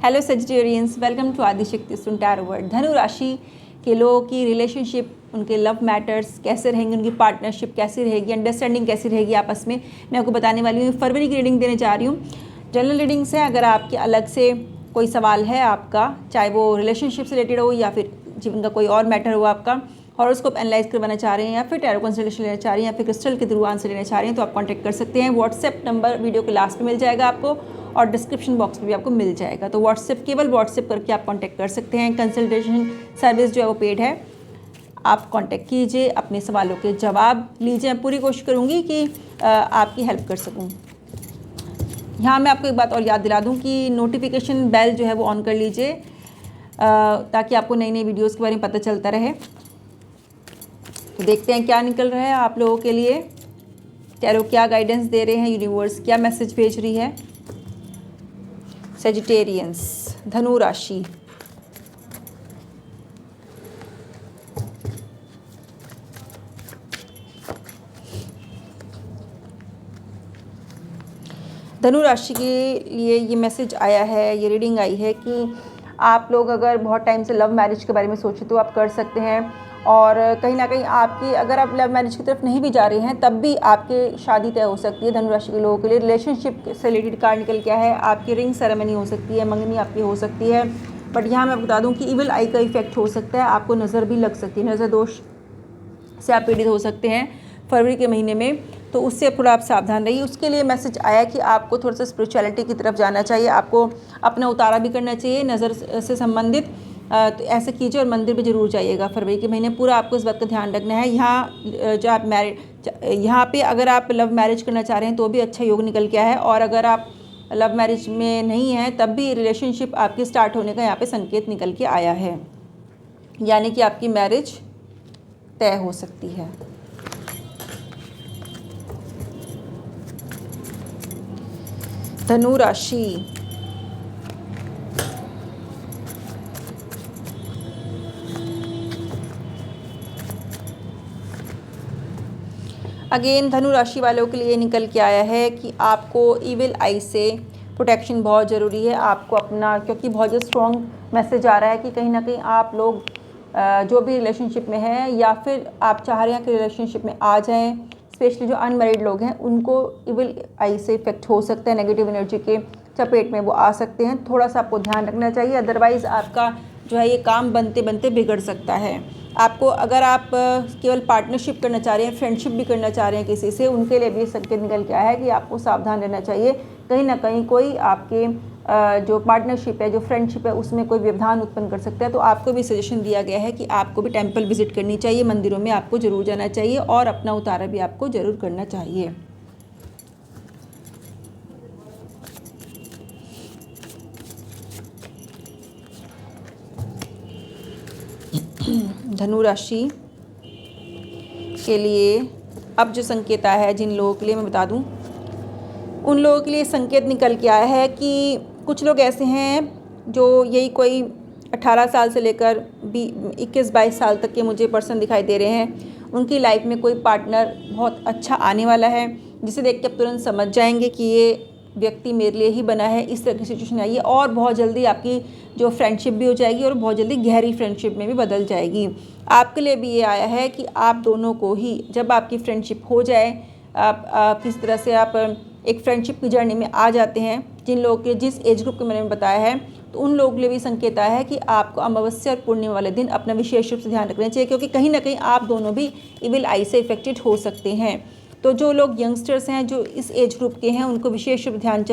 Hello Sagittarians, welcome to Adishakti tarot word. धनु राशि के लोगों की रिलेशनशिप, उनके लव मैटर्स कैसे रहेंगे, उनकी पार्टनरशिप कैसी रहेगी, अंडरस्टैंडिंग कैसी रहेगी आपस में, मैं आपको बताने वाली हूँ। फरवरी की रीडिंग देने जा रही हूँ। जनरल रीडिंग्स है। अगर आपके अलग से कोई सवाल है आपका, चाहे वो रिलेशनशिप से रिलेटेड हो या फिर जीवन का कोई और मैटर हो, आपका हॉरोस्कोप एनालाइज करवाना चाह रहे हैं या फिर टैरो कंसल्टेशन लेना चाह रहे हैं या फिर क्रिस्टल के थ्रू आंसर लेना चाह रहे हैं, तो आप कॉन्टैक्ट कर सकते हैं। व्हाट्सएप नंबर वीडियो के लास्ट में मिल जाएगा आपको और डिस्क्रिप्शन बॉक्स में भी आपको मिल जाएगा। तो केवल व्हाट्सएप करके आप कांटेक्ट कर सकते हैं। कंसल्टेशन सर्विस जो है वो पेड है। आप कांटेक्ट कीजिए, अपने सवालों के जवाब लीजिए। मैं पूरी कोशिश करूँगी कि आपकी हेल्प कर सकूँ। यहाँ मैं आपको एक बात और याद दिला दूँ कि नोटिफिकेशन बेल जो है वो ऑन कर लीजिए ताकि आपको नई नई वीडियोज़ के बारे में पता चलता रहे। तो देखते हैं क्या निकल रहा है आप लोगों के लिए। टैरो क्या गाइडेंस दे रहे हैं, यूनिवर्स क्या मैसेज भेज रही है। सेजिटेरियंस, धनु राशि, धनु राशि के लिए ये मैसेज आया है, ये रीडिंग आई है कि आप लोग अगर बहुत टाइम से लव मैरिज के बारे में सोचे तो आप कर सकते हैं। और कहीं ना कहीं आपकी, अगर आप लव मैरिज की तरफ नहीं भी जा रहे हैं तब भी आपकी शादी तय हो सकती है। धनु राशि के लोगों के लिए रिलेशनशिप से रिलेटेड कार्ड निकल के है। आपकी रिंग सेरेमनी हो सकती है, मंगनी आपकी हो सकती है। बट यहाँ मैं बता दूँ कि इविल आई का इफेक्ट हो सकता है, आपको नज़र भी लग सकती है। नज़र दोष से आप पीड़ित हो सकते हैं फरवरी के महीने में, तो उससे थोड़ा आप सावधान रहिए। उसके लिए मैसेज आया कि आपको थोड़ा सा स्पिरिचुअलिटी की तरफ जाना चाहिए, आपको अपना उतारा भी करना चाहिए नज़र से संबंधित। तो ऐसे कीजिए और मंदिर भी जरूर जाइएगा फरवरी के महीने। पूरा आपको इस बात का ध्यान रखना है। यहाँ जो आप यहाँ पे अगर आप लव मैरिज करना चाह रहे हैं तो भी अच्छा योग निकल के आया है, और अगर आप लव मैरिज में नहीं हैं तब भी रिलेशनशिप आपकी स्टार्ट होने का यहाँ पे संकेत निकल के आया है, यानी कि आपकी मैरिज तय हो सकती है। धनु राशि, अगेन धनु राशि वालों के लिए निकल के आया है कि आपको इविल आई से प्रोटेक्शन बहुत ज़रूरी है। आपको अपना, क्योंकि बहुत ज़्यादा स्ट्रॉन्ग मैसेज आ रहा है कि कहीं ना कहीं आप लोग जो भी रिलेशनशिप में हैं या फिर आप चाह रहे हैं कि रिलेशनशिप में आ जाएं, स्पेशली जो अनमैरिड लोग हैं उनको इविल आई से इफेक्ट हो सकता है। नेगेटिव एनर्जी के चपेट में वो आ सकते हैं। थोड़ा सा आपको ध्यान रखना चाहिए, अदरवाइज़ आपका जो है ये काम बनते बनते बिगड़ सकता है। आपको, अगर आप केवल पार्टनरशिप करना चाह रहे हैं, फ्रेंडशिप भी करना चाह रहे हैं किसी से, उनके लिए भी संकेत निकल के आया है कि आपको सावधान रहना चाहिए। कहीं ना कहीं कोई आपके जो पार्टनरशिप है, जो फ्रेंडशिप है, उसमें कोई व्यवधान उत्पन्न कर सकता है। तो आपको भी सजेशन दिया गया है कि आपको भी टेंपल विजिट करनी चाहिए, मंदिरों में आपको ज़रूर जाना चाहिए और अपना उतारा भी आपको ज़रूर करना चाहिए। धनु राशि के लिए अब जो संकेत आया है, जिन लोगों के लिए मैं बता दूं, उन लोगों के लिए संकेत निकल के आया है कि कुछ लोग ऐसे हैं जो यही कोई 18 साल से लेकर 21-22 साल तक के मुझे पर्सन दिखाई दे रहे हैं। उनकी लाइफ में कोई पार्टनर बहुत अच्छा आने वाला है, जिसे देख के आप तुरंत समझ जाएंगे कि ये व्यक्ति मेरे लिए ही बना है। इस तरह की सिचुएशन आई है और बहुत जल्दी आपकी जो फ्रेंडशिप भी हो जाएगी और बहुत जल्दी गहरी फ्रेंडशिप में भी बदल जाएगी। आपके लिए भी ये आया है कि आप दोनों को ही, जब आपकी फ्रेंडशिप हो जाए, आप किस तरह से आप एक फ्रेंडशिप की जर्नी में आ जाते हैं, जिन लोगों के, जिस एज ग्रुप के मैंने बताया है, तो उन लोगों के लिए भी संकेत आया है कि आपको अमावस्या और पूर्णिमा वाले दिन अपना विशेष रूप से ध्यान रखना चाहिए, क्योंकि कहीं ना कहीं आप दोनों भी इविल आई से इफेक्टेड हो सकते हैं। तो जो लोग यंगस्टर्स हैं, जो इस एज ग्रुप के हैं, उनको विशेष रूप ध्यान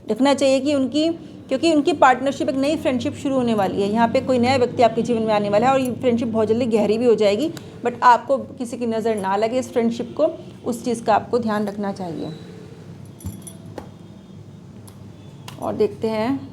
रखना चाहिए कि क्योंकि उनकी पार्टनरशिप, एक नई फ्रेंडशिप शुरू होने वाली है। यहाँ पे कोई नया व्यक्ति आपके जीवन में आने वाला है और ये फ्रेंडशिप बहुत जल्दी गहरी भी हो जाएगी। बट आपको किसी की नज़र ना लगे इस फ्रेंडशिप को, उस चीज़ का आपको ध्यान रखना चाहिए। और देखते हैं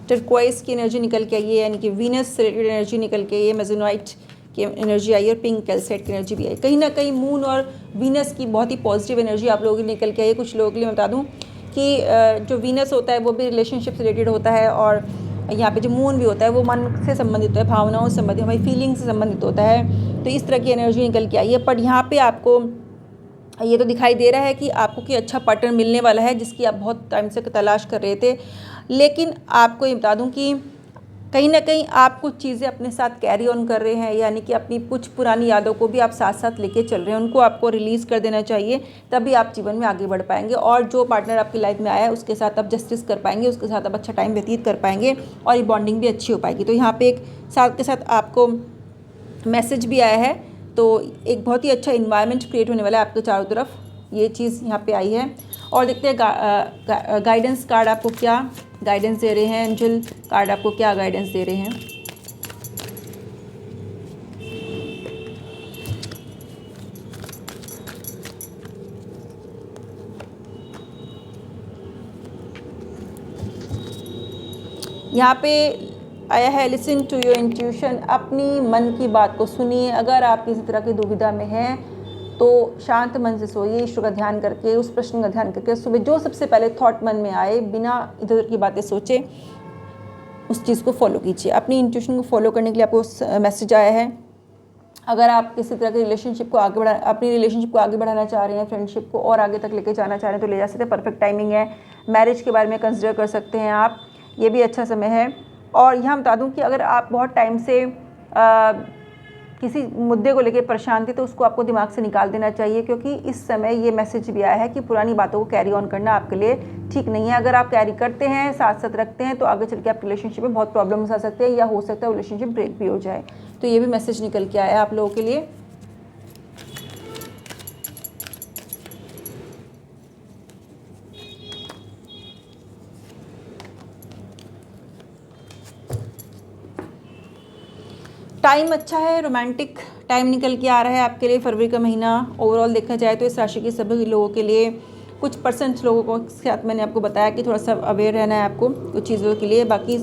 टर्क्वाइस की एनर्जी निकल के आई है, यानी कि वीनस से रिलेटेड एनर्जी निकल के आई है, मेजोनाइट की एनर्जी आई है और पिंक कैल्साइट की एनर्जी भी आई। कहीं ना कहीं मून और वीनस की बहुत ही पॉजिटिव एनर्जी आप लोगों के लिए निकल के आई है। कुछ लोगों के लिए मैं बता दूं कि जो वीनस होता है वो भी रिलेशनशिप से रिलेटेड होता है और यहाँ पे जो मून भी होता है वो मन से संबंधित होता है, भावनाओं से संबंधित, हमारी फीलिंग से संबंधित होता है। तो इस तरह की एनर्जी निकल के आई है। पर यहाँ पे आपको ये तो दिखाई दे रहा है कि आपको कोई अच्छा पार्टनर मिलने वाला है जिसकी आप बहुत टाइम से तलाश कर रहे थे। लेकिन आपको ये बता दूं कि कहीं ना कहीं आप कुछ चीज़ें अपने साथ कैरी ऑन कर रहे हैं, यानी कि अपनी कुछ पुरानी यादों को भी आप साथ साथ लेके चल रहे हैं, उनको आपको रिलीज़ कर देना चाहिए, तभी आप जीवन में आगे बढ़ पाएंगे। और जो पार्टनर आपकी लाइफ में आया है उसके साथ आप जस्टिस कर पाएंगे, उसके साथ आप अच्छा टाइम व्यतीत कर पाएंगे और ये बॉन्डिंग भी अच्छी हो पाएगी। तो यहाँ पर एक साथ के साथ आपको मैसेज भी आया है, तो एक बहुत ही अच्छा इन्वायरमेंट क्रिएट होने वाला है आपके चारों तरफ, ये चीज़ यहाँ पे आई है। और देखते हैं गाइडेंस कार्ड आपको क्या गाइडेंस दे रहे हैं, एंजल कार्ड आपको क्या गाइडेंस दे रहे हैं। यहाँ पे आया है लिसन टू योर इंट्यूशन, अपनी मन की बात को सुनिए। अगर आप किसी तरह की दुविधा में हैं तो शांत मन से सोइए, ईश्वर का ध्यान करके, उस प्रश्न का ध्यान करके सुबह जो सबसे पहले थॉट मन में आए, बिना इधर उधर की बातें सोचे, उस चीज़ को फॉलो कीजिए। अपनी इंट्यूशन को फॉलो करने के लिए आपको मैसेज आया है। अगर आप किसी तरह के रिलेशनशिप को आगे अपनी रिलेशनशिप को आगे बढ़ाना चाह रहे हैं, फ्रेंडशिप को और आगे तक लेके जाना चाह रहे हैं, तो ले जा सकते हैं, परफेक्ट टाइमिंग है। मैरिज के बारे में कंसिडर कर सकते हैं आप, ये भी अच्छा समय है। और यहाँ बता दूँ कि अगर आप बहुत टाइम से किसी मुद्दे को लेकर परेशान थे तो उसको आपको दिमाग से निकाल देना चाहिए, क्योंकि इस समय ये मैसेज भी आया है कि पुरानी बातों को कैरी ऑन करना आपके लिए ठीक नहीं है। अगर आप कैरी करते हैं, साथ साथ रखते हैं, तो आगे चल के आपके रिलेशनशिप में बहुत प्रॉब्लम्स आ सकते हैं, या हो सकता है रिलेशनशिप ब्रेक भी हो जाए। तो ये भी मैसेज निकल के आया है आप लोगों के लिए। टाइम अच्छा है, रोमांटिक टाइम निकल के आ रहा है आपके लिए फरवरी का महीना। ओवरऑल देखा जाए तो इस राशि के सभी लोगों के लिए, कुछ % लोगों को साथ मैंने आपको बताया कि थोड़ा सा अवेयर रहना है आपको कुछ चीज़ों के लिए। बाकी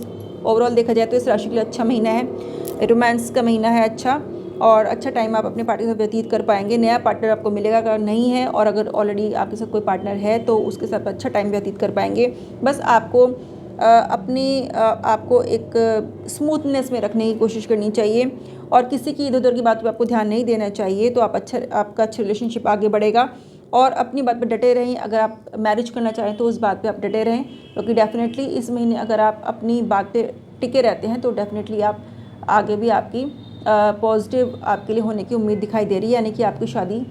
ओवरऑल देखा जाए तो इस राशि के लिए अच्छा महीना है, रोमांस का महीना है अच्छा, और अच्छा टाइम आप अपने पार्टनर के साथ व्यतीत कर पाएंगे। नया पार्टनर आपको मिलेगा अगर नहीं है, और अगर ऑलरेडी आपके साथ कोई पार्टनर है तो उसके साथ अच्छा टाइम व्यतीत कर पाएंगे। बस आपको आपको एक स्मूथनेस में रखने की कोशिश करनी चाहिए, और किसी की इधर उधर की बात पर आपको ध्यान नहीं देना चाहिए, तो आपका अच्छा रिलेशनशिप आगे बढ़ेगा। और अपनी बात पर डटे रहें। अगर आप मैरिज करना चाहें तो उस बात पे आप डटे रहें, क्योंकि डेफिनेटली इस महीने अगर आप अपनी बात पे टिके रहते हैं तो डेफिनेटली आप आगे भी आपकी पॉजिटिव आपके लिए होने की उम्मीद दिखाई दे रही है, यानी कि आपकी शादी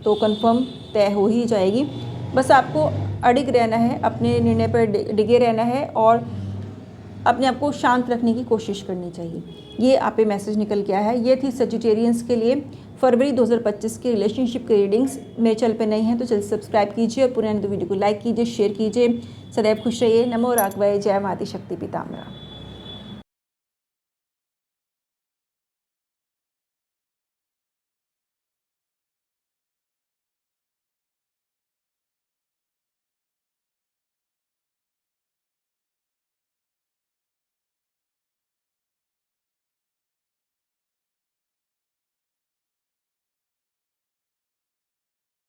तो कंफर्म तय हो ही जाएगी। बस आपको अडिग रहना है, अपने निर्णय पर डिगे रहना है, और अपने आप को शांत रखने की कोशिश करनी चाहिए। ये आप पे मैसेज निकल के आया है। ये थी सजिटेरियंस के लिए फरवरी 2025 की रिलेशनशिप की रीडिंग्स। मेरे चैनल पे नए हैं तो जल्दी सब्सक्राइब कीजिए, और पुराने वीडियो को लाइक कीजिए, शेयर कीजिए। सदैव खुश रहिए। नमो राघवाय, जय माता शक्ति पीताम्बरा।